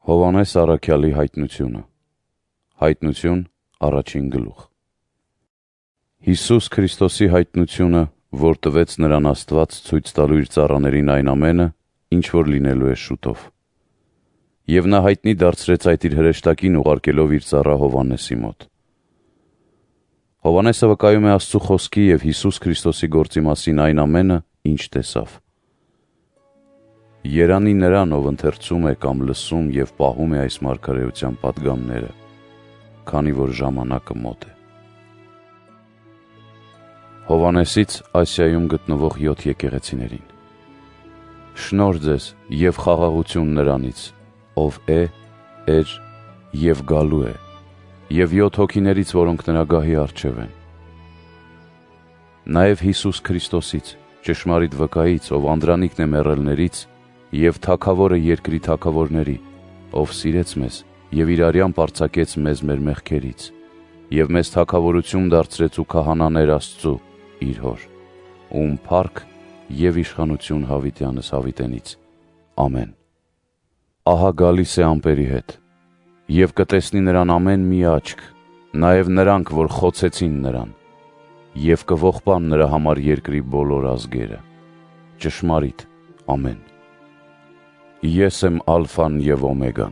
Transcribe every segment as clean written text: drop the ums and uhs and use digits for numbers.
Հովհաննես առաքյալի հայտնությունը։ Հայտնություն առաջին գլուխ։ Հիսուս Քրիստոսի հայտնությունը, որ տվեց նրան Աստված ցույց տալու իր ծառաներին այն ամենը, ինչ որ լինելու է շուտով։ Եվ նա հայտնի դարձրեց այդ իր հրեշտակին ուղարկելով իր ծառա Հովհաննեսի մոտ։ Հովհաննեսը վկայում է Աստծու խոսքի և Հիսուս Քրիստոսի գործի մասին այն ամենը, ինչ տեսավ։ Երանի նրան, ով ընթերցում է կամ լսում և պահում է այս մարգարեության պատգամները, քանի որ ժամանակը մոտ է։ Հովհաննեսից Ասիայում գտնվող 7 եկեղեցիներին։ Շնորհ ձեզ և խաղաղություն նրանից, ով է, էր և գալու է, և 7 հոգիներից, որոնք նրա գահի առջև են։ Նաև Հիսուս Քրիստոսից, ճշմարիտ վկայից, ով անդրանիկն է մեռելներից և թագավորը երկրի թագավորների, ով սիրեց մեզ և իր արյամբ արձակեց մեզ մեր մեղքերից, և մեզ թագավորություն դարձրեց ու քահանաներ Աստծու, իր հոր, ում փառք և իշխանություն հավիտյանս հավիտենից։ Ամեն։ Ահա գալիս է ամպերի հետ, և կտեսնի նրան ամեն մի աչք, նաև նրանք, որ խոցեցին նրան, և կողողպան նրա համար երկրի բոլոր ազգերը։ Ճշմարիտ, ամեն։ Ես եմ ալֆան և օմեգան,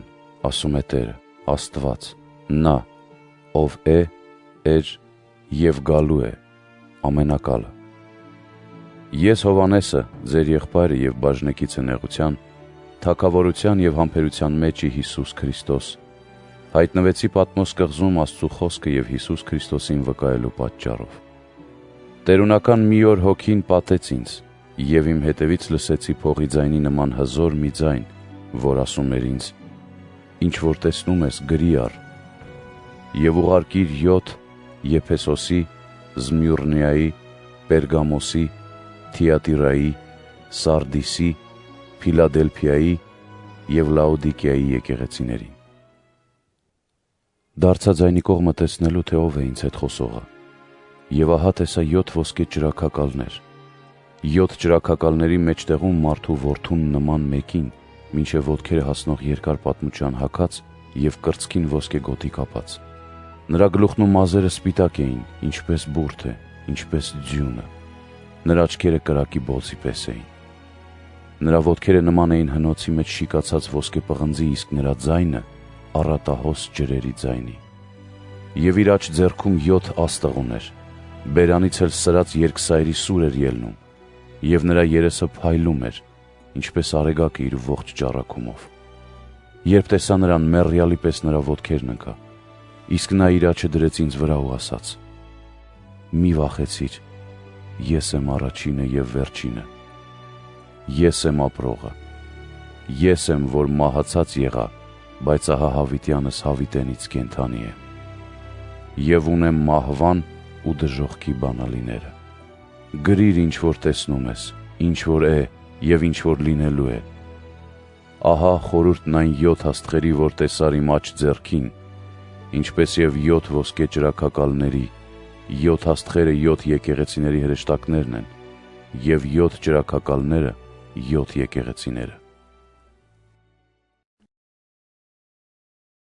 ասում է Տերը, Աստված, նա, ով է, էր և գալու է, ամենակալը։ Ես Հովհաննեսը, ձեր եղբայրը և բաժնեկիցը նեղության, թագավորության և համբերության մեջի Հիսուս Քրիստոս, հայտնվեցի Պատմոս կղզում Աստծու խոսքը և Հիսուս Քրիստոսին վկայելու պատճառով։ Տերունական մի օր Հոգին պատեց ինձ, և իմ հետևից լսեցի փողի ձայնի նման հզոր մի ձայն, որ ասում էր ինձ. «Ինչ որ տեսնում ես, գրի առ, և ուղարկիր 7 Եփեսոսի, Զմյուրնիայի, Պերգամոսի, Թիատիրայի, Սարդիսի, Փիլադելփիայի և Լաոդիկիայի եկեղեցիներին»։ Դարձա ձայնի կողմը տեսնելու, թե ով է ինձ հետ խոսողը, և ահա տեսա 7 ոսկե ճրագակալներ։ 7 ճրագակալների մեջտեղում մարդու որդուն նման մեկին, մինչև ոտքերը հասնող երկար պատմության հագած և կրծքին ոսկե գոտի կապած։ Նրա գլուխն ու մազերը սպիտակ էին, ինչպես բուրդը, ինչպես ձյունը։ Նրա աչքերը կրակի բոցի պես էին։ Նրա ոտքերը նման էին հնոցի մեջ շիկացած ոսկե պղնձի, իսկ նրա ձայնը առատահոս ջրերի ձայնի։ Եվ իր աջ ձեռքում 7 աստղ ուներ, բերանից էլ սրած երկսայրի սուր էր ելնում, և նրա երեսը փայլում էր, ինչպես արեգակը իր ողջ ճառագումով։ Երբ տեսա նրան, մեռյալի պես նրա ոտքերն ընկա, իսկ նա իր աջը դրեց ինձ վրա ու ասաց. «Մի վախեցիր, ես եմ առաջինը և վերջինը, ես եմ ապրողը, ես եմ, որ մահացած եղա, բայց ահա հավիտյանս հավիտենից կենդանի է, և ունեմ մահվան ու դժոխքի բանալիները։ Գրիր, ինչ որ տեսնում ես, ինչ որ է և ինչ որ լինելու է։ Ահա խորհուրդն այն 7 աստղերի, որ տեսար իմ աջ ձեռքին, ինչպես և 7 ոսկե ճրագակալների, 7 աստղերը 7 եկեղեցիների հրեշտակներն են, և 7 ճրագակալները 7 եկեղեցիները»։